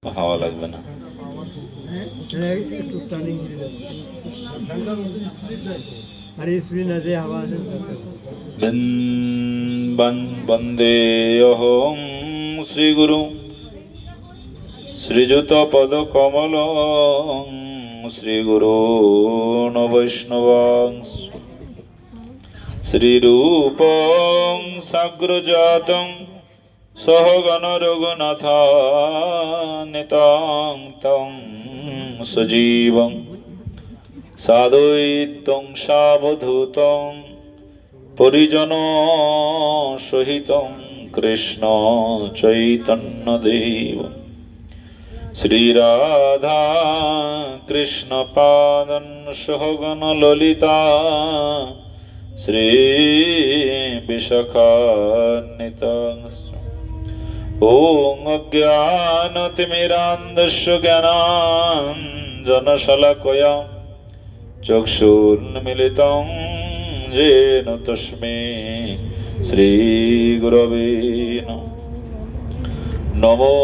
হাওয়া লাগবে না। বন্দে অহং শ্রীগুরু শ্রীযুত পদ কমল শ্রীগুরূন বৈষ্ণবাংশ শ্রীরূপং সাগ্রজাতং সহগণ রঘুনাথান্বিতং তং সজীবং সাদ্বৈতং সাবধূতং পরিজন সহিতং কৃষ্ণ চৈতন্যদেব শ্রীরাধা কৃষ্ণ পাদন সহগণ ললিতা শ্রী বিশাখান্বিতং ওম অজ্ঞানতিমিরান্ধস্য জ্ঞানাঞ্জনশলাকয়া চক্ষুর্মিলিतं येन तस्मै श्रीगुरवे नमो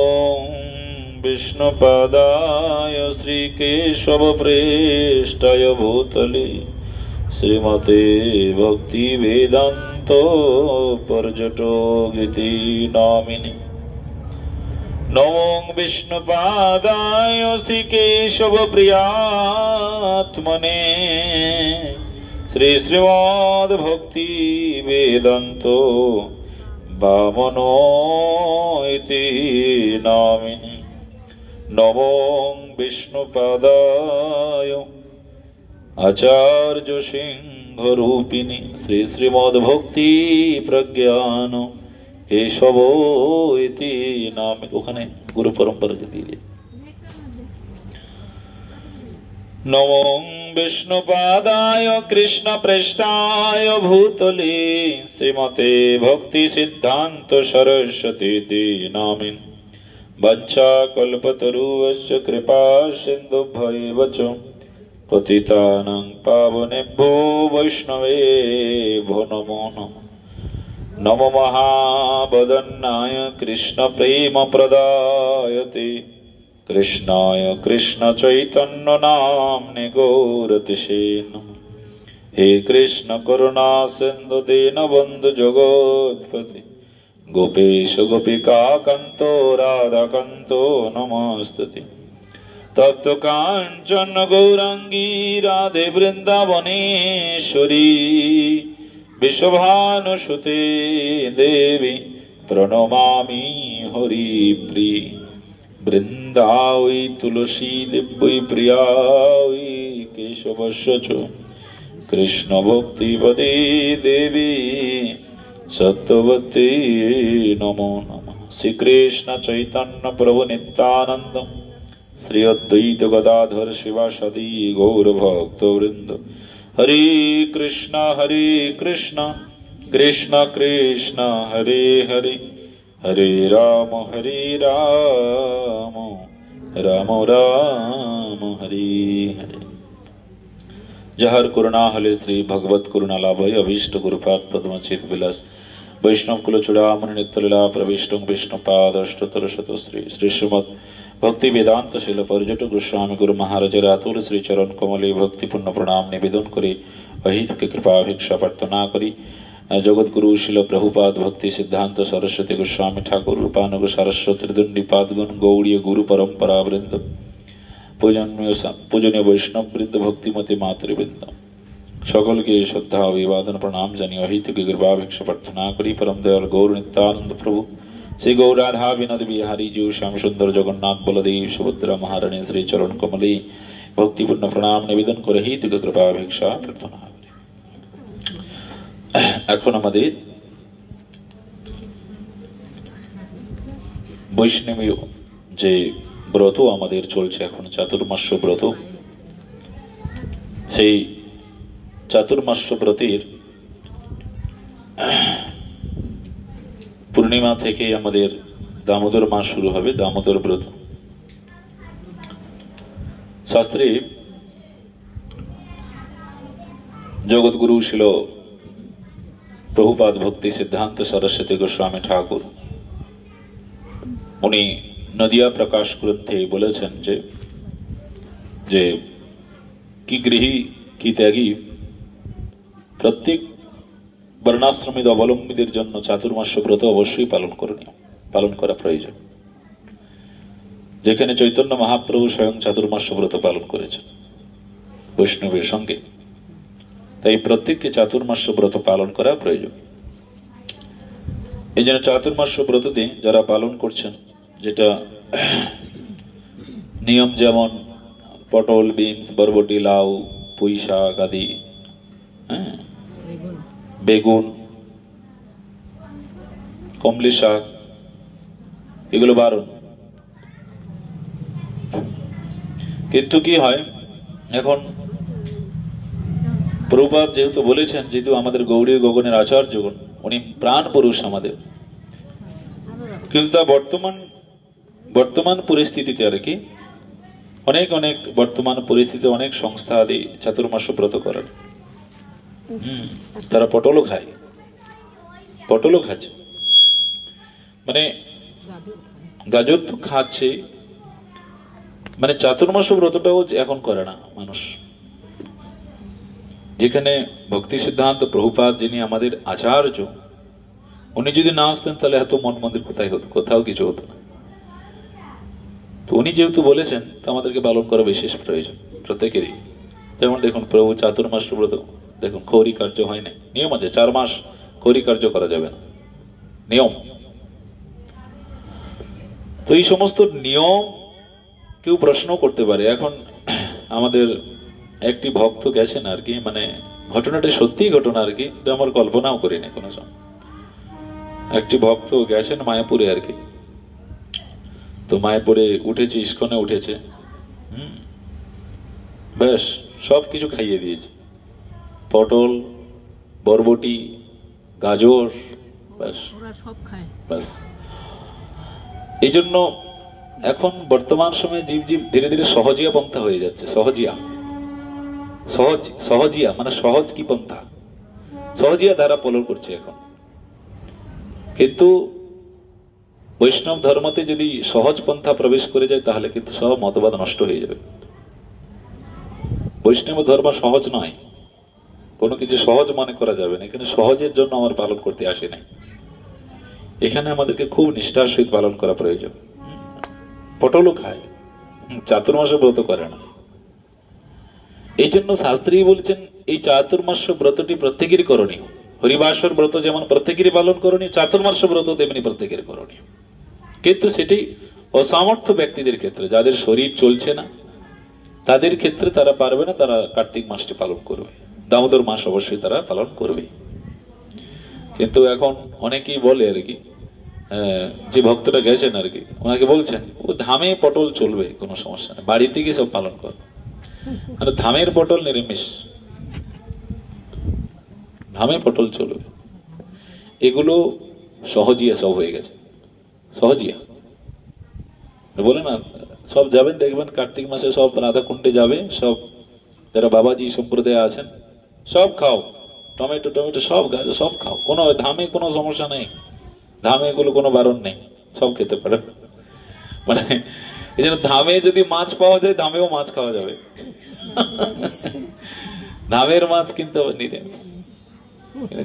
विष्णुपादाय श्रीकेशवप्रेष्ठाय भूतले श्रीमते भक्तिवेदान्त पर्यटोगिति नामिने नमो विष्णुपादाय श्रीकेशवप्रियात्मने श्री श्रीमद् भक्ति वेदान्तो वामनो इति नामिने नमो विष्णुपादाय आचार्य सिंह रूपिणी श्री श्रीमद् भक्ति प्रज्ञान केशव इति नाम ओखाने गुरु परंपरा के दिए नमो विष्णुपादाय कृष्ण प्रेष्ठाय भूतले श्रीमते भक्ति सिद्धांत सरस्वती नामिन वंचा कल्पतरुश्च कृपा सिन्धुभ्यैव च पतितानां पावनेभ्यो वैष्णवेभ्यो नमो नमः नमो महावदन्नाय कृष्ण प्रेम प्रदायते कृष्णाय कृष्ण चैतन्य नाम्ने गौरतिशे नमः हे कृष्ण करुणा सिन्धु दीनबन्धु जगत्पते गोपेश गोपिका कान्तो राधा कान्तो नमस्तुते तप्त काञ्चन गौरांगी राधे वृन्दावनेश्वरी विश्वभानुसुते देवी प्रणमामि हरिप्रिये वृंदावै तुलसी दिव्यै प्रियावै केशवस्य च कृष्ण भक्तिपदे देवी सत्यवती नमो नमः श्री कृष्ण चैतन्य प्रभु नित्यानंद श्री अद्वैत गदाधर शिवासादि गौर भक्तवृंद हरे कृष्ण कृष्ण कृष्ण हरे हरे हरे राम राम राम हरे हरे। जहर करुणा हले श्री भगवत करुणा लाभय अभीष्ट गुरुपाद पद्मचित विलास वैष्णव कुल चूड़ामणि नित्यलीला प्रविष्ट विष्णुपाद अष्टोत्तर शतश्री श्री श्रीमद भक्ति वेदांत शिल पर्यटक गोस्वामी गुरु महाराज रातुल श्री चरण कमले भक्तिपूर्ण प्रणाम निवेदन करे अहित के कृपा भिक्षा प्रार्थना करी जगत गुरु शिल प्रभुपाद भक्ति सिद्धांत सरस्वती गोस्वामी ठाकुर रूपानुग सरस्वती त्रिदंडीपादगुण गौड़ीय गुरु परंपरा वृंद पूजनीय वैष्णव वृंद भक्तिमती मातृवृंद सकल के श्रद्धा अभिवादन प्रणाम जानी अहित की कृपा भिक्षा प्रार्थना करी परम दयाल गौर नित्यानंद प्रभु श्री गौराधा विनोद बिहारी जीव श्याम सुंदर जगन्नाथ बलदेव सुभद्रा महारानी श्री चरण कमले भक्तिपूर्ण प्रणाम निवेदन कर हित की कृपा भिक्षा प्रार्थना এখন আমাদের বৈষ্ণবীয় যে ব্রত আমাদের চলছে এখন চাতুর্মাস্য ব্রত সেই চাতুর্মাস্য ব্রতের পূর্ণিমা থেকে আমাদের দামোদর মাস শুরু হবে দামোদর ব্রত শাস্ত্রে जगद्गुरु शिल प्रभुपाद भक्ति सिद्धांत सरस्वती गोस्वामी ठाकुर उन्नी নদিয়া প্রকাশ গ্রন্থে বলেছেন যে যে কি গৃহী কি ত্যাগী প্রত্যেক বর্ণাশ্রমিত অবলম্বীদের জন্য চাতুর্মাস্য ব্রত অবশ্যই পালন করা প্রয়োজন। যেখানে চৈতন্য মহাপ্রভু স্বয়ং চাতুর্মাস্য ব্রত পালন করেছেন বৈষ্ণবের সঙ্গে, তাই প্রত্যেককে চাতুর্মাস্য ব্রত পালন করা প্রয়োজন। এই জন্য চাতুর্মাস্য ব্রততে যারা পালন করছেন, যেটা নিয়ম, যেমন পটল, বিনস, বরবটি, লাউ, পুঁই শাক আদি, বেগুন, কমলি শাক, এগুলো বারণ। কিন্তু কি হয়, এখন প্রভুপাদ যেহেতু বলেছেন, যেহেতু আমাদের গৌড়ীয় গগনের আচার্যগণ উনি প্রাণ পুরুষ আমাদের, কিন্তু বর্তমান পরিস্থিতিতে আর কি অনেক বর্তমান পরিস্থিতিতে অনেক সংস্থা আদি চাতুর্মাস্য ব্রত করেন। তারা পটলও খাচ্ছে, মানে গাজর তো খাচ্ছে, মানে চাতুর্মাস্য ব্রতটাও এখন করে না মানুষ। যেখানে ভক্তি সিদ্ধান্ত প্রভুপাদ, যিনি আমাদের আচার্য, উনি যদি না আসতেন তাহলে এত মন মন্দির কোথায় হতো, কোথাও কিছু হতো না। তো উনি যেহেতু বলেছেন, তো আমাদেরকে পালন করা বিশেষ প্রয়োজন প্রত্যেকেরই। যেমন দেখুন, প্রভু চাতুর্মাস্য ব্রত, দেখুন খৌরি কার্য হয় না, নিয়ম আছে, 4 মাস খৌরি কার্য করা যাবে না, নিয়ম। তো এই সমস্ত নিয়ম কেউ প্রশ্ন করতে পারে। এখন আমাদের একটি ভক্ত গেছেন আর কি, মানে ঘটনাটা সত্যি ঘটনা আর কি, আমার কল্পনাও করিনি কোনো সময়। একটি ভক্ত গেছেন মায়াপুরে আর কি, তো মায়াপুরে উঠেছে, ইস্কনে উঠেছে, বেশ সব কিছু খাইয়ে দিয়েছে, পটল, বরবটি, গাজর, ব্যাস ব্যাস। এই জন্য এখন বর্তমান সময়ে জীব ধীরে ধীরে সহজিয়া পন্থা হয়ে যাচ্ছে। সহজিয়া মানে সহজ কি পন্থা, সহজিয়া ধারা ফলো করছে এখন। কিন্তু বৈষ্ণব ধর্মতে যদি সহজ পন্থা প্রবেশ করে যায়, তাহলে কিন্তু সব মতবাদ নষ্ট হয়ে যাবে। বৈষ্ণব ধর্ম সহজ নয়, কোনো কিছু সহজ মনে করা যাবে না। এখানে সহজের জন্য আমার পালন করতে আসে নাই, এখানে আমাদেরকে খুব নিষ্ঠার সহিত পালন করা প্রয়োজন। পটলও খায়, চাতুর্মাস্য ব্রত করে না। এই জন্য শাস্ত্রী বলছেন, এই চাতুর্মাস্য ব্রতটি প্রত্যেকেরই করণীয়। হরিবাসর ব্রত যেমন প্রত্যেকেরই পালন করণীয়, চাতুর্মাস্য ব্রত তেমনি প্রত্যেকের করণীয়। কিন্তু সেটি অসামর্থ্য ব্যক্তিদের ক্ষেত্রে, যাদের শরীর চলছে না তাদের ক্ষেত্রে তারা পারবে না, তারা কার্তিক মাসটি পালন করবে, দামোদর মাস অবশ্যই তারা পালন করবে। কিন্তু এখন অনেকেই বলে আর কি, যে ভক্তরা গেছেন আর কি, ওনাকে বলছেন ও ধামে পটল চলবে, কোনো সমস্যা নেই, বাড়িতে গিয়ে সব পালন কর। মানে ধামের পটল নিরামিষ, ধামে পটল চলবে। এগুলো সহজিয়া সব হয়ে গেছে, সহজিয়া বলে না। সব যাবেন দেখবেন কার্তিক মাসে, সব রাধা কুণ্ডে যাবে, সব যারা বাবাজি সম্প্রদায় আছেন, সব খাও, টমেটো সব গাছ সব খাও, কোনো ধামে কোনো সমস্যা নেই, ধামে এগুলো কোনো বারণ নেই, সব খেতে পারে। মানে এই জন্য ধামে যদি মাছ পাওয়া যায়, ধামেও মাছ খাওয়া যাবে, ধামের মাছ কিন্তু নিরামিষ,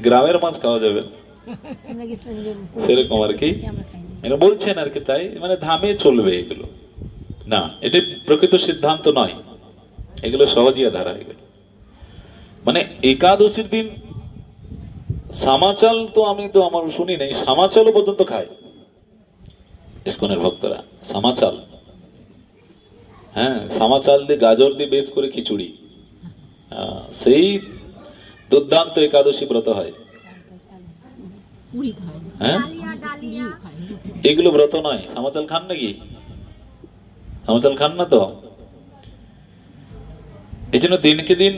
গ্রামের মাছ খাওয়া যাবে সেরকম আর কি বলছেন আর কি। তাই মানে ধামে চলবে এগুলো না, এটি প্রকৃত সিদ্ধান্ত নয়, এগুলো সহজিয়া ধারা। এগুলো মানে একাদশীর দিন সামাচাল তো আমি তো আমার শুনি নাই, সামাচালও পর্যন্ত খায় ইস্কনের ভক্তরা, সামাচাল। হ্যাঁ, সামাচাল দিয়ে গাজর দিয়ে বেশ করে খিচুড়ি, সেই দুর্দান্ত একাদশী ব্রত হয়। হ্যাঁ, এগুলো ব্রত নয়। সামাচাল খান নাকি? সামাচাল খান না তো। এই জন্য দিনকে দিন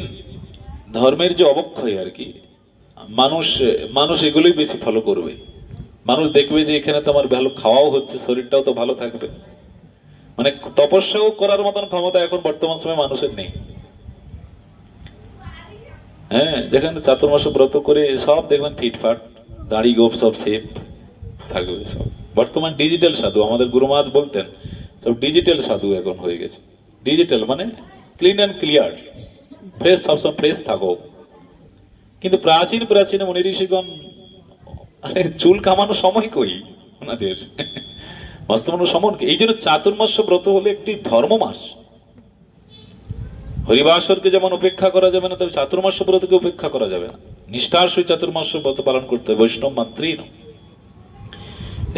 ধর্মের যে অবক্ষয় আর কি, মানুষ এগুলোই বেশি ফলো করবে। মানুষ দেখবে যে এখানে তো আমার ভালো খাওয়াও হচ্ছে, শরীরটাও তো ভালো থাকবে, মানে তপস্যাও করার মতন ক্ষমতা এখন বর্তমান সময়ে মানুষের নেই। হ্যাঁ, যেখানে চাতুর্মাস ব্রত করে সব দেখবেন ফিটফাট, দাড়ি গোপ সব সেফ থাকবে সব। বর্তমান ডিজিটাল সাধু, আমাদের গুরু মহারাজ বলতেন সব ডিজিটাল সাধু এখন হয়ে গেছে। ডিজিটাল মানে ক্লিন অ্যান্ড ক্লিয়ার, ফ্রেশ, সবসময় ফ্রেশ থাকো। কিন্তু প্রাচীন প্রাচীন মুনি ঋষিগণ চুল কামানো সময় কই ওনাদের, মস্তমানো সমন। এই জন্য চাতুর্মাস্য ব্রত হলে একটি ধর্ম মাস। হরিবাসরকে যেমন উপেক্ষা করা যাবে না, তবে চাতুর্মাস্য ব্রতকে উপেক্ষা করা যাবে না। নিষ্ঠার সহিত চাতুর্মাস্য ব্রত পালন করতে হবে, বৈষ্ণব মাত্রই নয়।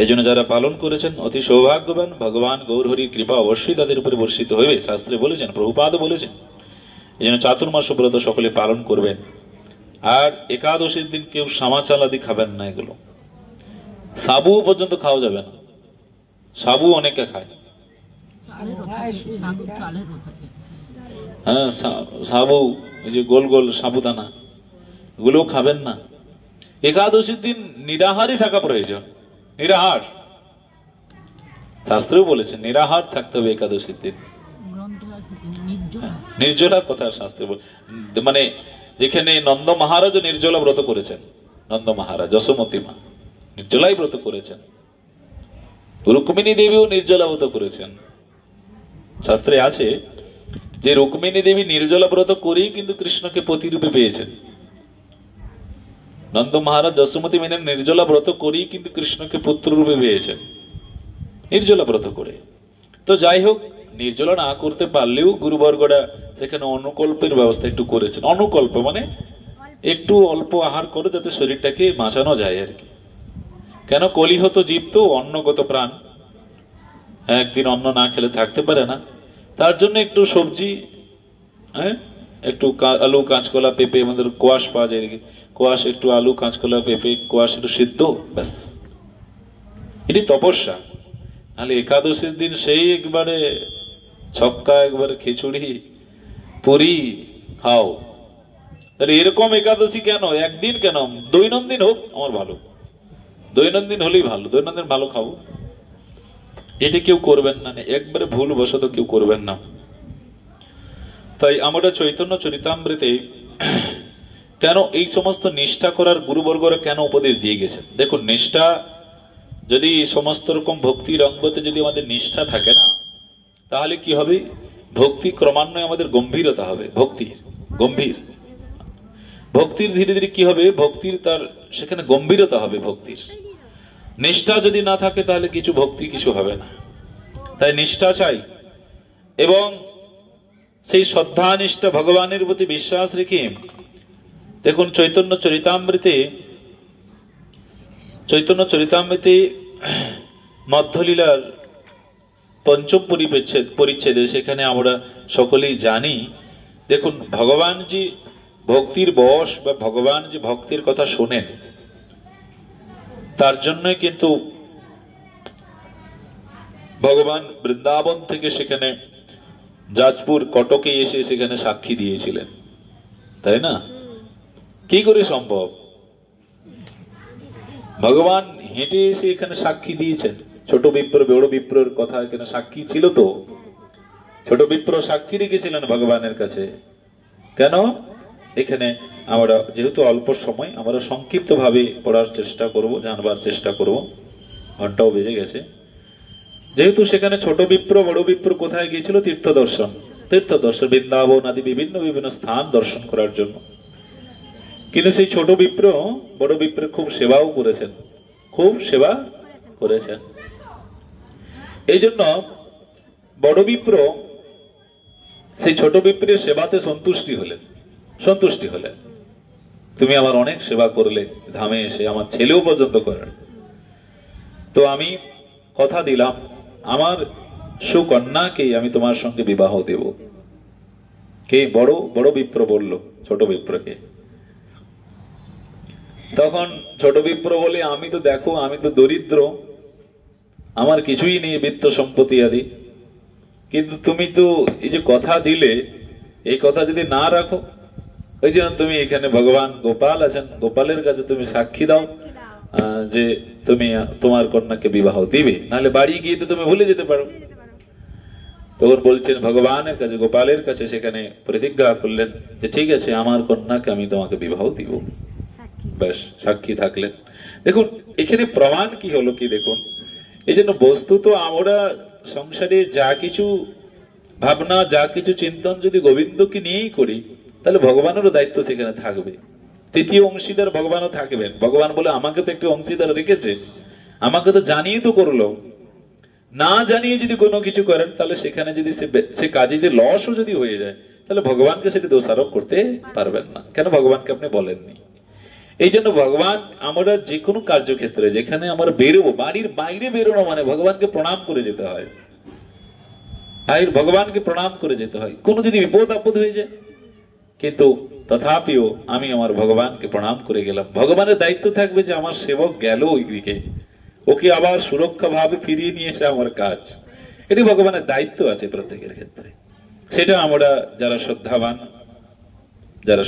এই জন্য যারা পালন করেছেন অতি সৌভাগ্যবান, ভগবান গৌরহরির কৃপা অবশ্যই তাদের উপরে বর্ষিত হইবে, শাস্ত্রে বলেছেন, প্রভুপাদ বলেছেন। এই জন্য চাতুর্মাস্য ব্রত সকলে পালন করবেন। আর একাদশীর দিন কেউ সামাচাল আদি খাবেন না, এগুলো সাবু পর্যন্ত খাওয়া যাবে না। সাবু অনেকে খায়, হ্যাঁ সাবু, এই যে গোল গোল সাবুদানা, এগুলো খাবেন না। একাদশীর দিন নিরাহারই থাকা প্রয়োজন, নিরাহার। শাস্ত্রেও বলেছে নিরাহার থাকতে হবে একাদশীর দিন। নির্জলা কথা শাস্ত্রে মানে যেখানে নন্দ মহারাজ নির্জলা ব্রত করেছেন, নন্দ মহারাজ যশোমতী মা নির্জলাই ব্রত করেছেন, রুক্মিণী দেবীও নির্জলা ব্রত করেছেন। শাস্ত্রে আছে যে রুক্মিণী দেবী নির্জলা ব্রত করেই কিন্তু কৃষ্ণকে পতিরূপে পেয়েছেন। নন্দ মহারাজ যশোমতী মেনে নির্জলা ব্রত করেই কিন্তু কৃষ্ণকে পুত্র রূপে পেয়েছেন, নির্জলা ব্রত করে। তো যাই হোক, নির্জলা না করতে পারলেও গুরুবর্গরা সেখানে অনুকল্পের ব্যবস্থা একটু করেছেন। অনুকল্প মানে একটু অল্প আহার করে যাতে শরীরটাকে বাঁচানো যায় আর কি। কেন, কলিহত জীব তো, অন্নগত প্রাণ, একদিন অন্ন না খেলে থাকতে পারে না। তার জন্য একটু সবজি, হ্যাঁ, একটু আলু কাঁচকলা পেঁপে, আমাদের কোয়াশ পাওয়া যায়, কোয়াশ একটু আলু কাঁচকলা পেঁপে কোয়াশ একটু সিদ্ধ, ব্যাস, এটি তপস্যা। নাহলে একাদশীর দিন সেই একবারে ছক্কা, একবারে খিচুড়ি পুরি খাও। তাহলে এরকম একাদশী কেন, একদিন কেন, দৈনন্দিন হোক আমার ভালো, দৈনন্দিন হলেই ভালো, দৈনন্দিন ভালো খাবো। এটি কেউ করবেন না, একবারে ভুল বশত কেউ করবেন না। তাই আমরা চৈতন্য চরিতামৃতে কেন এই সমস্ত নিষ্ঠা করার গুরুবর্গরা কেন উপদেশ দিয়ে গেছেন। দেখুন, নিষ্ঠা যদি সমস্ত রকম ভক্তির অঙ্গতে যদি আমাদের নিষ্ঠা থাকে না, তাহলে কি হবে, ভক্তি ক্রমান্বয়ে আমাদের গম্ভীরতা হবে, ভক্তির গম্ভীর, ভক্তির ধীরে ধীরে কি হবে, ভক্তির তার সেখানে গম্ভীরতা হবে ভক্তির। নিষ্ঠা যদি না থাকে তাহলে কিছু ভক্তি কিছু হবে না। তাই নিষ্ঠা চাই, এবং সেই শ্রদ্ধা নিষ্ঠা ভগবানের প্রতি বিশ্বাস রেখে দেখুন চৈতন্য চরিতামৃতে মধ্যলীলার পঞ্চম পরিচ্ছেদে সেখানে আমরা সকলেই জানি। দেখুন, ভগবান যে ভক্তির বশ বা ভগবান যে ভক্তির কথা শোনেন, তার জন্যই কিন্তু ভগবান বৃন্দাবন থেকে সেখানে যাজপুর কটকে এসে সেখানে সাক্ষী দিয়েছিলেন, তাই না? কি করে সম্ভব? ভগবান হেঁটে এসে এখানে সাক্ষী দিয়েছেন। ছোট বিপ্র বড় বিপ্রর কথা এখানে সাক্ষী ছিল। তো ছোট বিপ্র সাক্ষী রেখেছিলেন ভগবানের কাছে। কেন? এখানে আমরা যেহেতু অল্প সময়, আমরা সংক্ষিপ্ত ভাবে পড়ার চেষ্টা করব, জানবার চেষ্টা করব, ঘন্টাও বেজে গেছে। যেহেতু সেখানে ছোট বিপ্র বড় বিপ্র কোথায় গিয়েছিল? তীর্থ দর্শন বৃন্দাবন আদি বিভিন্ন বিভিন্ন স্থান দর্শন করার জন্য। কিন্তু সেই ছোট বিপ্র বড় বিপ্র খুব সেবাও করেছেন, খুব সেবা করেছেন। এই জন্য বড় বিপ্র সেই ছোট বিপ্রের সেবাতে সন্তুষ্টি হলেন। তুমি আমার অনেক সেবা করলে, ধামে এসে আমার ছেলেও পর্যন্ত করেন, তো আমি কথা দিলাম আমার সুকন্যাকে আমি তোমার সঙ্গে বিবাহ দেব। কে? বড় বিপ্র বলল ছোট বিপ্রকে। তখন ছোট বিপ্র বলে, আমি তো দেখো, আমি তো দরিদ্র, আমার কিছুই নেই বিত্ত সম্পত্তি আদি, কিন্তু তুমি তো এই যে কথা দিলে, এই কথা যদি না রাখো, ওই জন্য তুমি এখানে ভগবান গোপাল আছেন, গোপালের কাছে তুমি সাক্ষী দাও যে তুমি তোমার কন্যাকে বিবাহ দিবে, নাহলে বাড়ি গিয়ে তো তুমি ভুলে যেতে পারো। তখন বলছেন ভগবানের কাছে, গোপালের কাছে সেখানে প্রতিজ্ঞা করলেন যে ঠিক আছে, আমার কন্যাকে আমি তোমাকে বিবাহ দিব। ব্যাস, সাক্ষী থাকলেন। দেখুন এখানে প্রমাণ কি হলো কি, দেখুন এই জন্য বস্তু তো আমরা সংসারে যা কিছু ভাবনা, যা কিছু চিন্তন যদি গোবিন্দকে নিয়েই করি, তাহলে ভগবানেরও দায়িত্ব সেখানে থাকবে। তৃতীয় অংশীদার ভগবানও থাকবেন। ভগবান বলে আমাকে তো একটু অংশীদার রেখেছে, আমাকে তো জানিয়ে তো করলো। না জানিয়ে যদি কোনো কিছু করেন, তাহলে সেখানে যদি সে কাজে যদি লসও যদি হয়ে যায়, তাহলে ভগবানকে সেটি দোষারোপ করতে পারবেন না। কেন? ভগবানকে আপনি বলেননি। এই জন্য ভগবান, আমরা যে কোনো কার্যক্ষেত্রে যেখানে আমরা বেরোবো, বাড়ির বাইরে বেরোনো মানে ভগবানকে প্রণাম করে যেতে হয়। ভগবানকে প্রণাম করে যেতে হয়। কোনো যদি বিপদ আপদ হয়ে যায়, কিন্তু তথাপিও আমি আমার ভগবানকে প্রণাম করে গেলাম। ভগবানের দায়িত্ব থাকবে যে আমার সেবক গেল ওই দিকে, ওকে আবার সুরক্ষা ভাবে ফিরিয়ে নিয়ে এসে আমার কাজ। এটি ভগবানের দায়িত্ব আছে প্রত্যেকের ক্ষেত্রে। সেটা আমরা যারা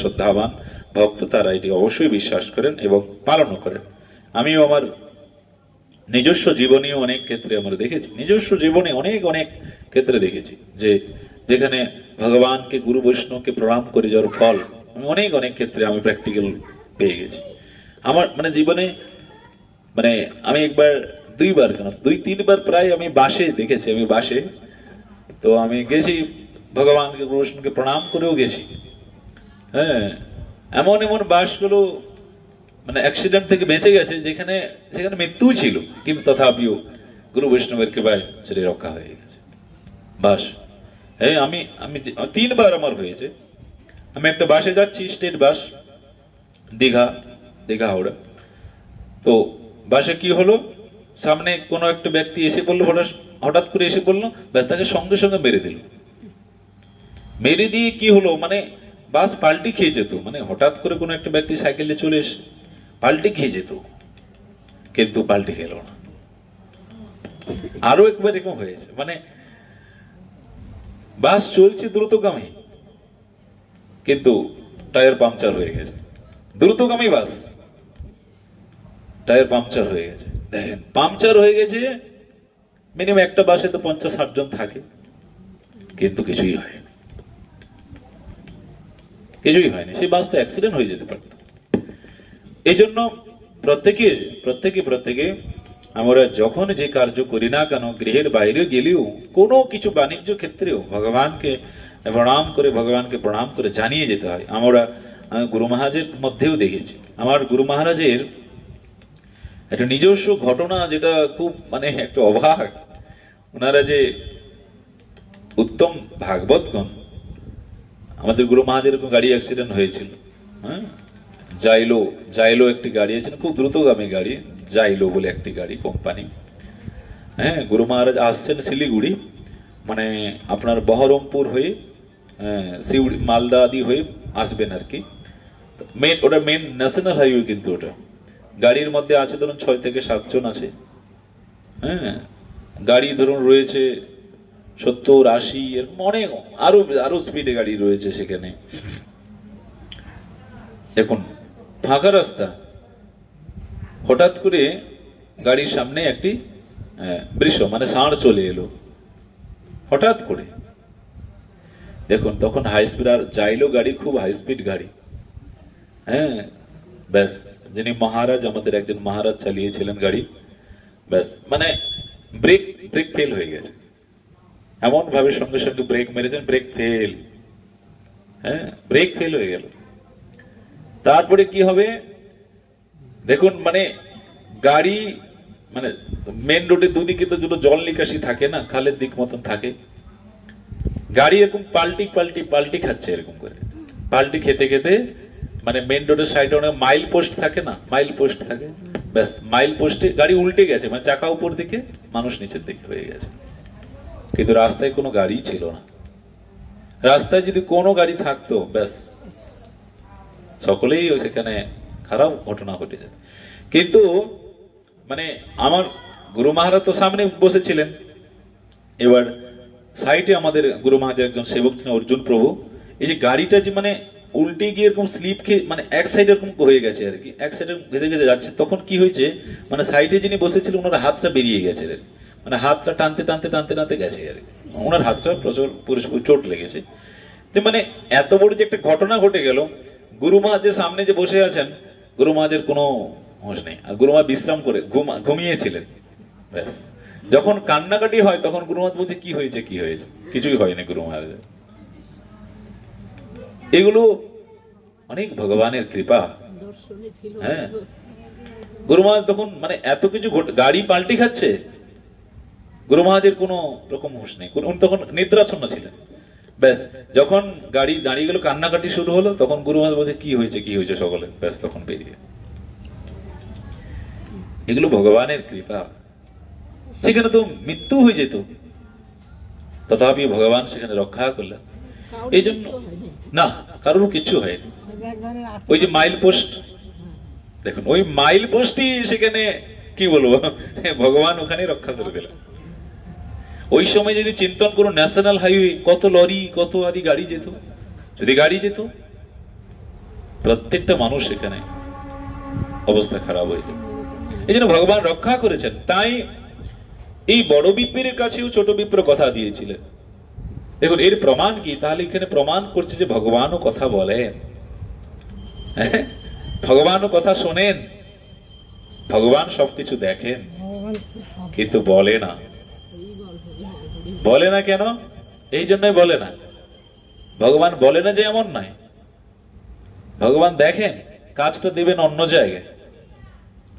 শ্রদ্ধাবান ভক্ত, তারা এটি অবশ্যই বিশ্বাস করেন এবং পালনও করেন। আমিও আমার নিজস্ব জীবনেও অনেক ক্ষেত্রে আমরা দেখেছি, নিজস্ব জীবনে অনেক অনেক ক্ষেত্রে দেখেছি যে যেখানে ভগবানকে, গুরু বৈষ্ণবকে প্রণাম করে যাওয়ার ফল আমি অনেক অনেক ক্ষেত্রে আমি প্র্যাকটিক্যাল পেয়ে গেছি। আমার মানে জীবনে মানে আমি একবার, দুইবার কেন, 2-3 বার প্রায় আমি বাসে দেখেছি। আমি বাসে তো আমি গেছি, ভগবানকে, গুরু বৈষ্ণবকে প্রণাম করেও গেছি। হ্যাঁ, এমন এমন বাসগুলো মানে অ্যাক্সিডেন্ট থেকে বেঁচে গেছে সেখানে মৃত্যু ছিল, কিন্তু তথাপিও গুরু বৈষ্ণবের কৃপায় সেটি রক্ষা হয়ে গেছে। বাস, হ্যাঁ, আমি 3 বার আমার হয়েছে। আমি একটা বাসে যাচ্ছি, স্টেট বাস, দীঘা হাওড়া। তো বাসে কি হলো, সামনে কোনো একটা ব্যক্তি এসে বললো, হঠাৎ করে এসে বললো, তাকে সঙ্গে সঙ্গে মেরে দিল। মেরে দিয়ে কি হলো, মানে বাস পাল্টি খেয়ে যেত। মানে হঠাৎ করে কোনো একটা ব্যক্তি সাইকেলে চলে এসে পাল্টি খেয়ে যেত, কিন্তু পাল্টি খেলো না। আরো একবার এরকম হয়েছে, মানে বাস চলছে দ্রুতগামী, কিন্তু টায়ার পাংচার হয়ে গেছে। দ্রুতগামী বাস, টায়ার পাংচার হয়ে গেছে। দেখেন, পাংচার হয়ে গেছে। মিনিমাম একটা বাসে তো 50-60 জন থাকে, কিন্তু কিছুই হয়নি। সেই বাস তো অ্যাক্সিডেন্ট হয়ে যেতে পারত। এই জন্য প্রত্যেকে আমরা যখন যে কার্য করি না কেন, গৃহের বাইরে গেলেও, কোনো কিছু বাণিজ্য ক্ষেত্রেও ভগবানকে প্রণাম করে জানিয়ে যেতে হয়। আমরা গুরু মহারাজের মধ্যেও দেখেছি। আমার গুরু মহারাজের একটা নিজস্ব ঘটনা, যেটা খুব মানে একটা অবাক। ওনারা যে উত্তম ভাগবতগণ, আমাদের গুরু মহারাজের এরকম গাড়ি অ্যাক্সিডেন্ট হয়েছিল। হ্যাঁ, জাইলো একটি গাড়ি আছে, খুব দ্রুতগামী গাড়ি, জাইলো বলে একটি গাড়ি কোম্পানি। হ্যাঁ, গুরু মহারাজ আসছেন শিলিগুড়ি, মানে আপনার বহরমপুর হয়ে শিউড়ি, মালদা আদি হয়ে আসবেন আর কি। ওটা মেন ন্যাশনাল হাইওয়ে, কিন্তু ওটা গাড়ির মধ্যে আছে ধরুন 6 থেকে 7 জন আছে। হ্যাঁ, গাড়ি ধরুন রয়েছে 70-80, এরকম অনেক, আরো স্পিডে গাড়ি রয়েছে সেখানে। দেখুন, ফাঁকা রাস্তা, হঠাৎ করে গাড়ির সামনে একটি বৃষ মানে ষাঁড় চলে এলো হঠাৎ করে। দেখুন, তখন হাই স্পিড, আর জাইলো গাড়ি খুব হাই স্পিড গাড়ি। হ্যাঁ, ব্যাস, যিনি মহারাজ, আমাদের একজন মহারাজ চালিয়েছিলেন গাড়ি, ব্যাস মানে ব্রেক ফেল হয়ে গেছে। এমন ভাবে সঙ্গে সঙ্গে ব্রেক মেরেছেন, ব্রেক ফেল। হ্যাঁ, ব্রেক ফেল হয়ে গেল। তারপরে কি হবে দেখুন, মানে গাড়ি, মানে মেন রোডে দুদিকে তো দুটো জল নিকাশি থাকে না, খালের দিক মতন থাকে। গাড়ি এরকম পাল্টি খাচ্ছে, এরকম করে পাল্টি খেতে খেতে, মানে মেন রোডের সাইডে অনেক মাইল পোস্ট থাকে না, মাইল পোস্ট থাকে, ব্যাস মাইল পোস্টে গাড়ি উল্টে গেছে, মানে চাকা উপর দিকে, মানুষ নিচের দিকে হয়ে গেছে। কিন্তু রাস্তায় কোনো গাড়ি ছিল না। রাস্তায় যদি কোনো গাড়ি থাকতো, ব্যাস সকলেই সেখানে খারাপ ঘটনা ঘটে যেত। কিন্তু মানে আমার গুরু মহারাজ তো সামনে বসেছিলেন, এবার সাইডে আমাদের গুরু মহারাজের একজন সেবক ছিলেন, অর্জুন প্রভু। এই যে গাড়িটা যে মানে উল্টে গিয়ে এরকম স্লিপ খেয়ে, মানে এক সাইড এরকম হয়ে গেছে আর কি, এক সাইডে ঘেসে ঘেসে যাচ্ছে। তখন কি হয়েছে, মানে সাইডে যিনি বসেছিলেন ওনার হাতটা বেরিয়ে গেছে, মানে হাতটা টানতে টানতে টানতে টানতে গেছে আর কি, ওনার হাতটা প্রচুর চোট লেগেছে। তো মানে এত বড় যে একটা ঘটনা ঘটে গেল, গুরু মহারাজের সামনে যে বসে আছেন, গুরু মহারাজের কোনো হোশ নেই, আর গুরু মহারাজ বিশ্রাম করে ঘুমিয়েছিলেন। ব্যাস, যখন কান্নাকাটি হয় তখন গুরু মহারাজ বলছে কি হয়েছে কি হয়েছে, কিছুই হয়নি গুরু মহারাজ। এগুলো অনেক ভগবানের কৃপা। হ্যাঁ, গুরু মহারাজ তখন মানে এত কিছু গাড়ি পাল্টি খাচ্ছে, গুরু মহারাজের কোনো রকম হুঁশ নেই, উনি তখন নিদ্রাচ্ছন্ন ছিলেন। ব্যাস যখন গাড়ি দাঁড়িয়ে গেল, কান্নাকাটি শুরু হলো, তখন গুরু মহারাজ বলছে কি হয়েছে কি হয়েছে সকলে, ব্যাস তখন বেরিয়ে। এগুলো ভগবানের কৃপা। সেখানে তো মৃত্যু হয়ে যেত, তথাপি ভগবান সেখানে রক্ষা করলেন। এই জন্য না, কারোর কিছু হয়নি। ওই যে মাইল পোস্ট দেখুন, ওই মাইল পোস্টই সেখানে কি বলবো, ভগবান ওখানে রক্ষা করে দিলেন। ওই সময় যদি চিন্তন করুন, ন্যাশনাল হাইওয়ে, কত লরি কত আদি গাড়ি যেত, যদি গাড়ি যেত প্রত্যেকটা মানুষ সেখানে অবস্থা খারাপ হয়ে যেত। এই জন্য ভগবান রক্ষা করেছেন। তাই এই বড় বিপ্রের কাছেও ছোট বিপ্র কথা দিয়েছিলেন। দেখুন এর প্রমাণ কি, তাহলে এখানে প্রমাণ করছে যে ভগবানও কথা বলেন, ভগবানও কথা শোনেন, ভগবান সবকিছু দেখেন, কিন্তু বলে না। বলে না কেন? এই জন্যই বলে না। ভগবান বলে না যে এমন নয়, ভগবান দেখেন, কাজটা দেবেন অন্য জায়গায়।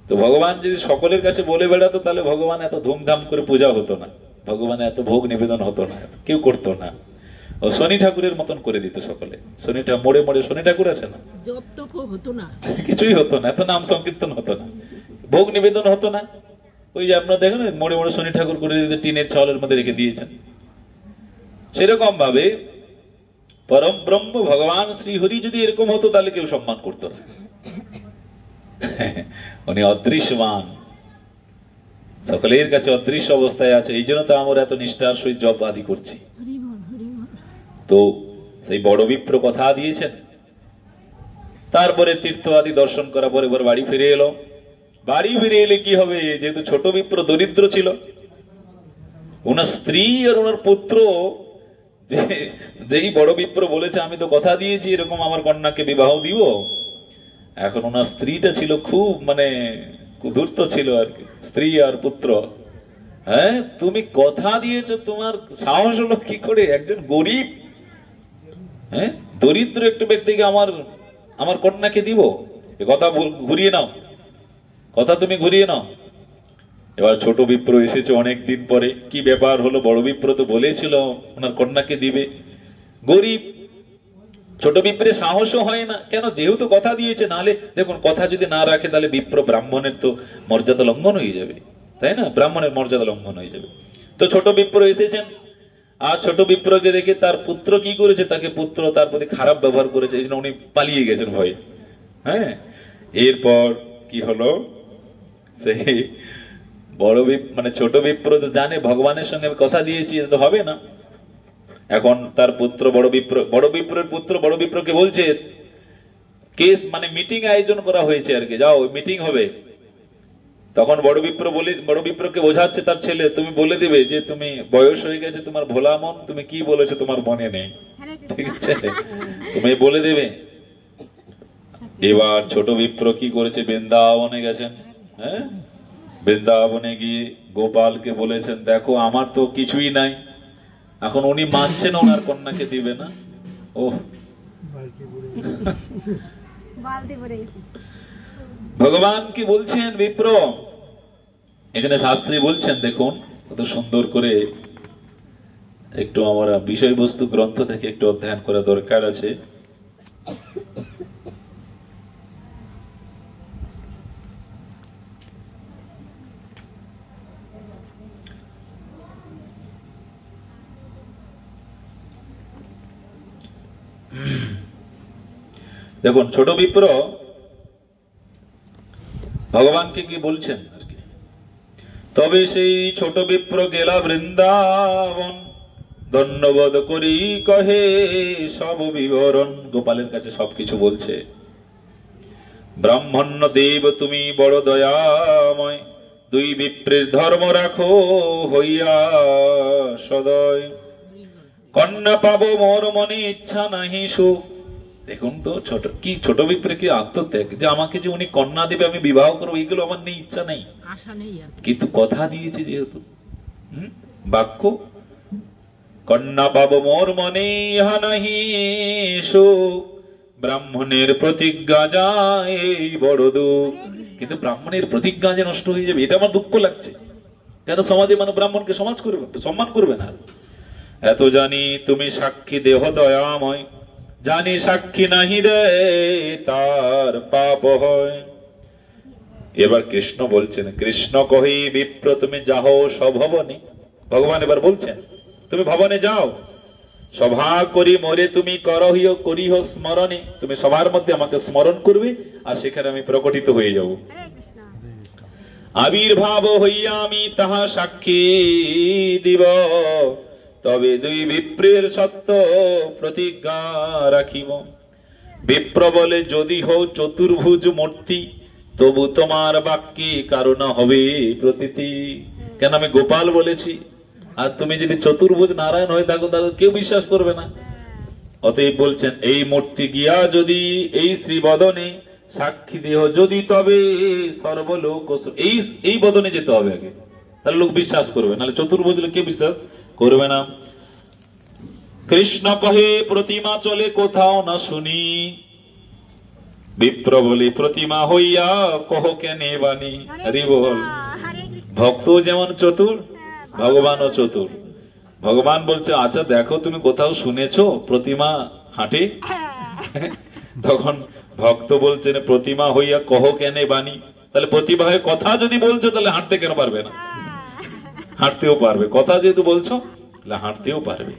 তো ভগবান যদি সকলের কাছে বলে বেড়াতো, তাহলে ভগবান এত ধুমধাম করে পূজা হতো না, ভগবান এত ভোগ নিবেদন হতো না, কেউ করতো না। ও শনি ঠাকুরের মতন করে দিত সকলে। শনিটা মোড়ে মোড়ে শনি ঠাকুর আছে না, কিছুই হতো না, এত নাম সংকীর্তন হতো না, ভোগ নিবেদন হতো না। ওই যে আপনারা দেখেন মোড়ে মোড়ে শনি ঠাকুর করে দিতে, টিনের চাউলের মধ্যে রেখে দিয়েছেন। সেরকম ভাবে পরম ব্রহ্ম ভগবান শ্রীহরি যদি এরকম হতো, তাহলে কেউ সম্মান করতো না। উনি অদৃশ্যমান, সকলের কাছে অদৃশ্য অবস্থায় আছে। এই জন্য তো আমরা এত নিষ্ঠার সহিত জপ আদি করছি। তো সেই বড় বিপ্র কথা দিয়েছেন। তারপরে তীর্থ আদি দর্শন করার পরে বাড়ি ফিরে এলো। বাড়ি ফিরে এলে কি হবে, যেহেতু ছোট বিপ্র দরিদ্র ছিল, ওনার স্ত্রী আর ওনার পুত্র, যেই বড় বিপ্র বলেছে আমি তো কথা দিয়েছি এরকম আমার কন্যাকে বিবাহ দিব, এখন ওনার স্ত্রীটা ছিল খুব মানে ধূর্ত ছিল আর কি, স্ত্রী আর পুত্র। হ্যাঁ, তুমি কথা দিয়েছো, তোমার সাহস হলো কি করে একজন গরিব, হ্যাঁ দরিদ্র একটা ব্যক্তিকে আমার কন্যাকে দিব? এ কথা ঘুরিয়ে নাও, কথা তুমি ঘুরিয়ে নাও। এবার ছোট বিপ্র এসেছে অনেকদিন পরে, কি ব্যাপার হলো, বড় বিপ্র তো বলেছিল ওনার কন্যাকে দিবে। গরিব ছোট বিপ্রে সাহসও হয় না, কেন, যেহেতু কথা দিয়েছে। নাহলে দেখুন, কথা যদি না রাখে তাহলে বিপ্র ব্রাহ্মণের তো মর্যাদা লঙ্ঘন হয়ে যাবে, তাই না? ব্রাহ্মণের মর্যাদা লঙ্ঘন হয়ে যাবে। তো ছোট বিপ্র এসেছেন, আর ছোট বিপ্রকে দেখে তার পুত্র কি করেছে, তাকে পুত্র তার প্রতি খারাপ ব্যবহার করেছে, এই জন্য উনি পালিয়ে গেছেন ভয়ে। হ্যাঁ, এরপর কি হলো, সেই বড় মানে ছোট বিপ্র তো জানে ভগবানের সঙ্গে আমি কথা দিয়েছি, এটা তো হবে না। এখন তার পুত্র বড় বিপ্রের পুত্র বড় বিপ্রকে বলছে, কেস মানে মিটিং আয়োজন করা হয়েছে আর কি, যাও মিটিং হবে। তখন বড় বিপ্রকে বোঝাচ্ছে তার ছেলে, তুমি বলে দিবে যে তুমি বয়স হয়ে গেছে, তোমার ভোলা মন, তুমি কি বলেছো তোমার মনে নেই, ঠিক আছে, তুমি বলে দেবে। এবার ছোট বিপ্র কি করেছে, বৃন্দাবনে গেছেন। হ্যাঁ, বৃন্দাবনে গিয়ে গোপালকে বলেছেন, দেখো আমার তো কিছুই নাই। এখন উনি মানছেন ওনার কন্যাকে দিবে না। ও ভগবান কি বলছেন বিপ্র, এখানে শাস্ত্রী বলছেন, দেখুন কত সুন্দর করে, একটু আমরা বিষয়বস্তু গ্রন্থ থেকে একটু অধ্যয়ন করা দরকার আছে। দেখুন ছোট বিপ্র ভগবানকে কি বলছেন, তবে সেই ছোট বিপ্র গেলা বৃন্দাবন, ধন্যবাদ করি কহে সব বিবরণ। গোপালের কাছে সবকিছু বলছে। ব্রাহ্মণ্য দেব তুমি বড় দয়াময়, দুই বিপ্রের ধর্ম রাখো হইয়া সদয়, কন্যা পাবো মোর মনে ইচ্ছা নাহি সুখ। দেখুন তো ছোট বিপ্রে কি আত্মত্যাগ, যে আমাকে যে উনি কন্যা দেবে, আমি বিবাহ করবো, এইগুলো আমার নেই, ইচ্ছা নেই, কিন্তু কথা দিয়েছে যেহেতু, বাক্য, কন্যা পাব মোর মনে ইহা নাহি সুখ, ব্রাহ্মণের প্রতিজ্ঞা যায় এই বড় দুঃখ। কিন্তু ব্রাহ্মণের প্রতিজ্ঞা যে নষ্ট হয়ে যাবে, এটা আমার দুঃখ লাগছে। কেন সমাজে মানুষ ব্রাহ্মণকে সমাজ করবে, সম্মান করবে না। এত জানি তুমি সাক্ষী দেহ দয়াময়, জানি সাক্ষী নাহি দে তার পাপ হয়। এবার কৃষ্ণ বলছেন, কৃষ্ণ কহি বিপ্র তুমি যাও সভবনে। ভগবান এবার বলছেন তুমি ভবনে যাও, সভা করি মোরে তুমি করহিও করিহ স্মরণে। তুমি সবার মধ্যে আমাকে স্মরণ করবে, আর সেখানে আমি প্রকটিত হয়ে যাব। আবির্ভাব হইয়া আমি তাহা সাক্ষী দিব, তবে দুই বিপ্রের সত্য প্রতিজ্ঞা রাখিব। বিপ্র বলে যদি হও চতুর্ভুজ মূর্তি, তবু তোমার বাক্যে কারণ হবে প্রতীতি। কেন আমি গোপাল বলেছি, আর তুমি যদি চতুর্ভুজ নারায়ণ হয়ে থাকো তাহলে কেউ বিশ্বাস করবে না। অতএব বলছেন এই মূর্তি গিয়া যদি এই শ্রী বদনে সাক্ষী দেহ যদি, তবে সর্বলোক এই বদনে যেতে হবে আগে, তাহলে লোক বিশ্বাস করবে, নাহলে চতুর্ভুজ কেউ বিশ্বাস করবে না। কৃষ্ণ কহে প্রতিমা চলে কোথাও না শুনি, বিপ্র বলে প্রতিমা হইয়া কহ কেনে বাণী। হরি বল। ভক্ত যেমন চতুর, ভগবানও চতুর। ভগবান বলছে আচ্ছা দেখো তুমি কোথাও শুনেছো প্রতিমা হাঁটে? তখন ভক্ত বলছেন প্রতিমা হইয়া কহ কেনে বাণী। তাহলে প্রতিমা হয়ে কথা যদি বলছো তাহলে হাঁটতে কেন পারবে না? হাঁটতেও পারবে, কথা যেহেতু বলছো তাহলে হাঁটতেও পারবে।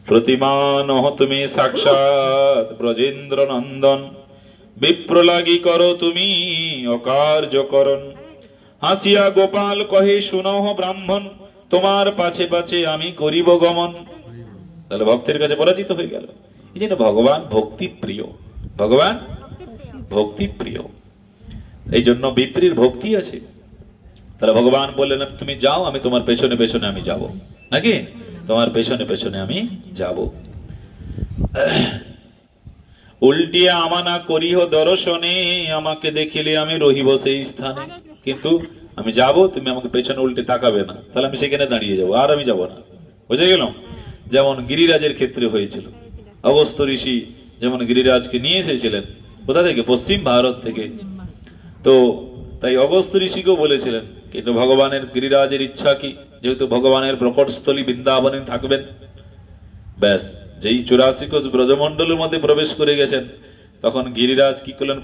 প্রতিমা নহ তুমি সাক্ষাৎ ব্রজেন্দ্র নন্দন, বিপ্র লাগি করো তুমি অকার্যকরণ। হাসিয়া গোপাল কহে শুনহ ব্রাহ্মণ, তোমার পাছে পাছে আমি করিব গমন। তাহলে ভক্তের কাছে পরাজিত হয়ে গেল। এই জন্য ভগবান ভক্তি প্রিয়, ভগবান ভক্তি প্রিয়, এই জন্য বিপ্রীর ভক্তি আছে। তাহলে ভগবান বললেন তুমি যাও, আমি তোমার পেছনে পেছনে আমি যাব, নাকি তোমার পেছনে পেছনে আমি যাব। উল্টিয়া আমানা করিহ দর্শনে, আমাকে দেখিলে আমি রহিব সেই স্থানে। কিন্তু আমি যাব, তুমি আমাকে পেছনে উল্টে তাকাবে না, তাহলে আমি সেখানে দাঁড়িয়ে যাব, আর আমি যাব না। বুঝে গেল? যেমন গিরিরাজের ক্ষেত্রে হয়েছিল। অগস্ত্য ঋষি যেমন গিরিরাজকে নিয়ে এসেছিলেন কোথা থেকে? পশ্চিম ভারত থেকে। তো তাই অগস্ত্য ঋষিকেও বলেছিলেন, কিন্তু ভগবানের গিরিরাজের ইচ্ছা কি, যেহেতু ভগবানের প্রকটস্থলী বৃন্দাবনে থাকবেন, ব্যাস যেই 84 কোষ ব্রজমন্ডলের মধ্যে প্রবেশ করে গেছেন, তখন গিরিরাজ কি করলেন,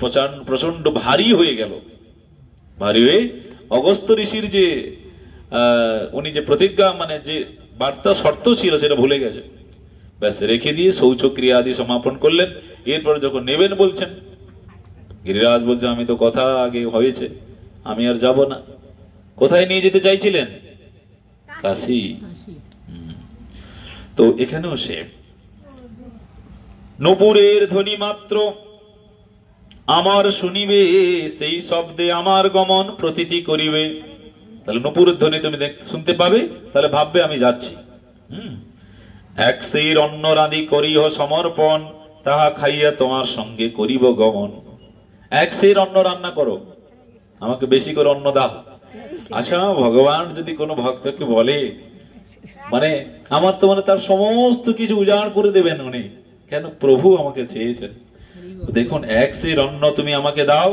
প্রচন্ড ভারী হয়ে গেল। ভারী হয়ে অগস্ত্য ঋষির যে উনি যে প্রতিজ্ঞা মানে যে বার্তা শর্ত ছিল সেটা ভুলে গেছে, ব্যাস রেখে দিয়ে শৌচক্রিয়া আদি সমাপন করলেন। এরপর যখন নেবেন বলছেন, গিরিরাজ বলছে আমি তো কথা আগে হয়েছে, আমি আর যাব না। কোথায় নিয়ে যেতে চাইছিলেন? কাশী। তো এখানেও সে নূপুরের ধ্বনি মাত্র আমার শুনিবে, সেই শব্দে আমার গমন প্রতীতি করিবে। তাহলে নূপুরের ধ্বনি তুমি শুনতে পাবে, তাহলে ভাববে আমি যাচ্ছি। এক সেই অন্ন রাঁধি করিহ সমর্পণ, তাহা খাইয়া তোমার সঙ্গে করিব গমন। এক সেই অন্ন রান্না করো, আমাকে বেশি করে অন্ন দাও। আচ্ছা ভগবান যদি কোনো ভক্তকে বলে, মানে আমার তো মানে তার সমস্ত কিছু উজাড় করে দেবেন উনি, কেন প্রভু আমাকে চেয়েছেন। দেখুন এক সেই অন্ন তুমি আমাকে দাও,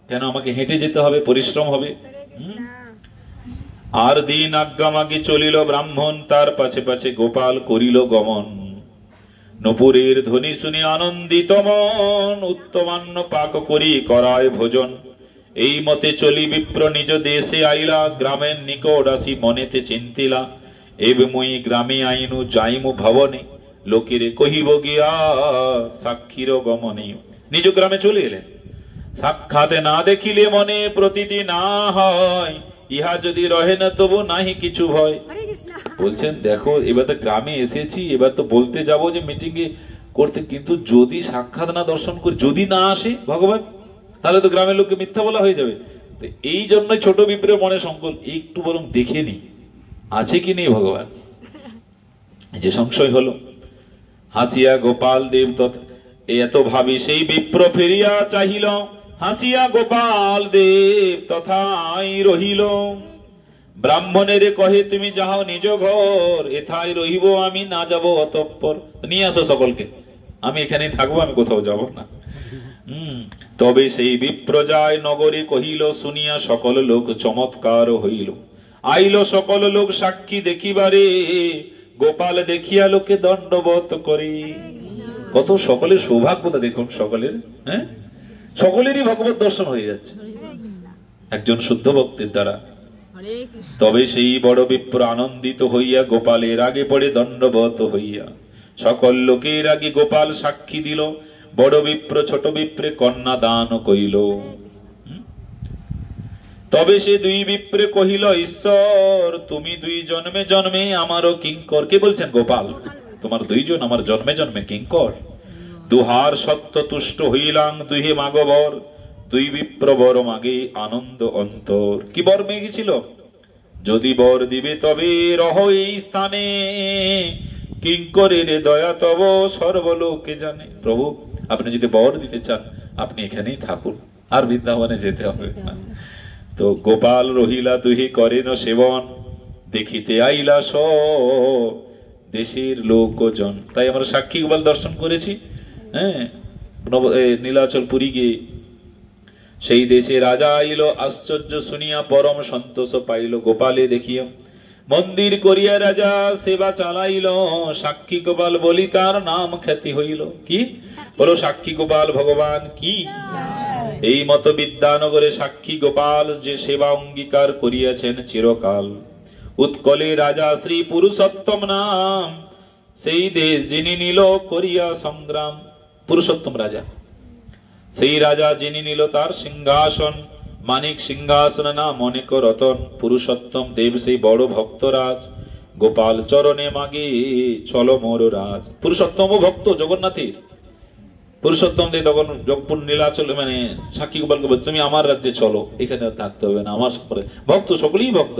কেন আমাকে হেঁটে যেতে হবে, পরিশ্রম হবে। আর দিন আজ্ঞামাগি চলিল ব্রাহ্মণ, তার পাছে পাছে গোপাল করিল গমন। নূপুরের ধ্বনি শুনি আনন্দিত মন, উত্তমান্ন পাক করি করায় ভোজন। এই মতে চলি বিপ্র নিজ দেশে আইলা, গ্রামের নিকট আসি মনেতে চিন্তিলা। এব মুই গ্রামে আইনু যাইমু ভবনে, লোকেরে কহিব গিয়া সাক্ষীর গমনে। নিজ গ্রামে চলে এলেন, সাক্ষাতে না দেখিলে মনে প্রতীতি না হয়, ইহা যদি রহে না তবু নাহি কিছু ভয়। বলছেন দেখো এবার তো গ্রামে এসেছি, এবার তো বলতে যাব যে মিটিং এ করতে, কিন্তু যদি সাক্ষাৎ না দর্শন করি, যদি না আসে ভগবান, তাহলে তো গ্রামের লোককে মিথ্যা বলা হয়ে যাবে। তো এই জন্য ছোট বিপ্রের মনে সংকল্প, একটু বরং দেখে নি আছে কি নেই ভগবান। যে সংশয় হলো, হাসিয়া গোপাল দেব এত ভাবি সেই বিপ্র ফেরিয়া চাহিল, হাসিয়া গোপাল দেব তথাই রহিল। ব্রাহ্মণের কহে তুমি যাও নিজ ঘর, এথায় রহিব আমি, না যাব অতঃপর। নিয়ে আসো সকলকে, আমি এখানেই থাকবো, আমি কোথাও যাব না। তবে সেই বিপ্র যায় নগরে, কহিল শুনিয়া সকল লোক চমৎকার হইল। আইল সকল লোক সাক্ষী দেখিবারে, গোপাল দেখিয়া লোকে দণ্ডবত করে। কত সকলের সৌভাগ্যতা দেখুন, সকলের, হ্যাঁ, সকলেরই ভগবত দর্শন হয়ে যাচ্ছে একজন শুদ্ধ ভক্তের দ্বারা। তবে সেই বড় বিপ্র আনন্দিত হইয়া গোপালের আগে পড়ে দণ্ডবত হইয়া, সকল লোকের আগে গোপাল সাক্ষী দিল, বড় বিপ্র ছোট বিপ্রে কন্যা দান কইল। তবে সে দুই বিপ্রে কহিল, ঈশ্বর তুমি দুই জন্মে জন্মে আমারও কিঙ্কর। কে বলছেন? গোপাল, তোমার দুইজন আমার জন্মে জন্মে কিঙ্কর। দুহার সত্য তুষ্ট হইলাম, দুহে মাগবর, দুই বিপ্র বর মাগে আনন্দ অন্তর। কি বর মেগেছিল? যদি বর দিবে তবে রহ এই স্থানে, কিঙ্করের দয়া তব সর্বলোকে জানে। প্রভু আপনি যদি বর দিতে চান আপনি এখানেই থাকুন, আর বৃন্দাবনে যেতে হবে না। তো গোপাল রহিলা দুহে করেন সেবন, দেখিতে আইলা সব দেশের লোকজন। তাই আমরা সাক্ষী গোপাল দর্শন করেছি, হ্যাঁ, নীলাচল পুরী গিয়ে। সেই দেশে রাজা আইল, আশ্চর্য শুনিয়া পরম সন্তোষ পাইল। গোপালে দেখিয়া মন্দির করিয়া রাজা সেবা চালাইল, সাক্ষী গোপাল বলি তার নাম খ্যাতি হইল। কি বলো? সাক্ষী গোপাল ভগবান কি। এই মত বিদ্যানগরে সাক্ষী গোপাল যে সেবা অঙ্গীকার করিয়াছেন চিরকাল। উৎকলে রাজা শ্রী পুরুষোত্তম নাম, সেই দেশ যিনি নিল করিয়া সংগ্রাম। পুরুষোত্তম রাজা, সেই রাজা যিনি নিল তার সিংহাসন, মানিক সিংহাসন নাম অনেক রতন। পুরুষোত্তম দেব সেই বড় ভক্তরাজ, গোপাল চরণে মাগে চলো মোর রাজ। পুরুষোত্তম ভক্ত জগন্নাথের। পুরুষোত্তম দেব তখন যখন নীলাচল মানে সাক্ষী গোপালকে বলছে তুমি আমার রাজ্যে চলো, এখানে থাকতে হবে না, আমার ভক্ত, সকলেই ভক্ত।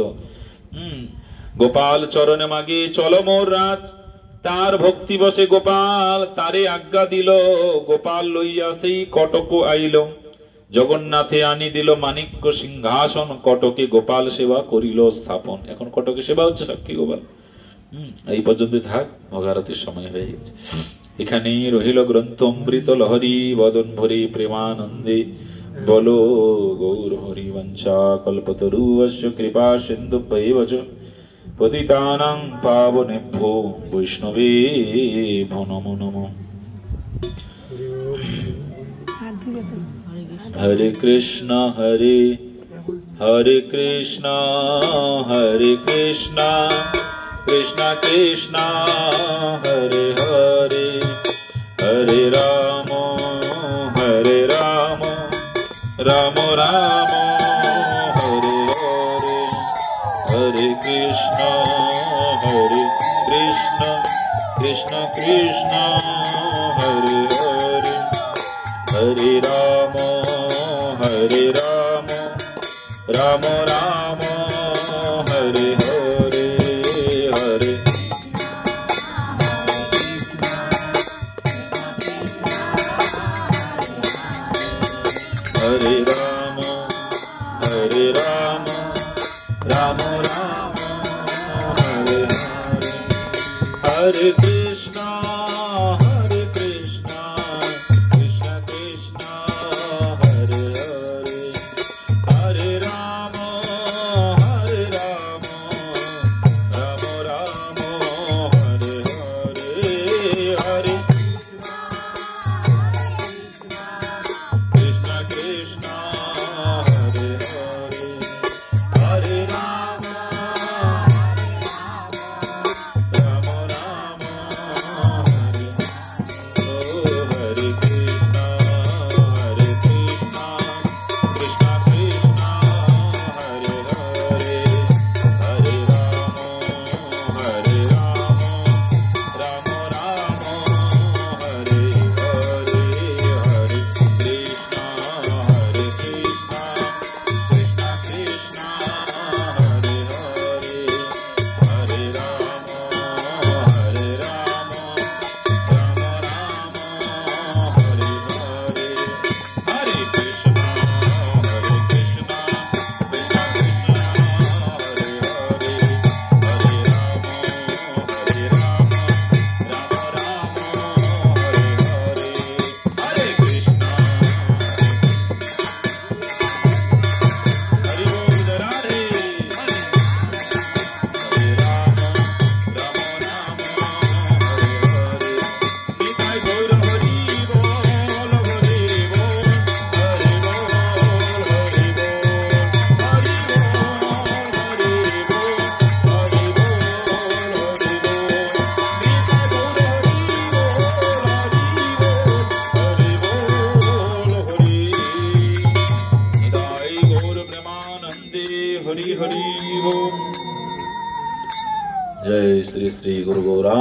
গোপাল চরণে মাগে চলো মোর রাজ, তার ভক্তি বসে গোপাল তারে আজ্ঞা দিল। গোপাল লইয়া সেই কটক আইল, জগন্নাথে আনি দিল মানিক্য সিংহাসন। কটকে গোপাল সেবা করিল স্থাপন। এখন কটকে সেবা হচ্ছে সাক্ষী গোপাল। এই পর্যন্ত থাক, মহারতির সময় হয়ে গেছে। এখানেই রহিল গ্রন্থ অমৃত লহরী, বদন ভরি প্রেমানন্দে বলো গৌর হরি। বঞ্চা কল্পতরুশ্চ কৃপা সিন্ধুভ্যেব চ পতিতানাং পাবনেভ্যো বৈষ্ণবেভ্যো নমো নমঃ। হরে কৃষ্ণ হরে হরে কৃষ্ণ, হরে কৃষ্ণ কৃষ্ণ কৃষ্ণ হরে হরে, হরে রাম রাম রাম হরে হরে, হরে কৃষ্ণ কৃষ্ণ কৃষ্ণ হরে হরে, হরে রাম রাম রাম হরে হরে, হরে হরে রাম রাম রাম হরে হরে, হরে কৃষ্ণ কৃষ্ণ কৃষ্ণ হরে হরে, হরে রাম श्री श्री गुरु गौरा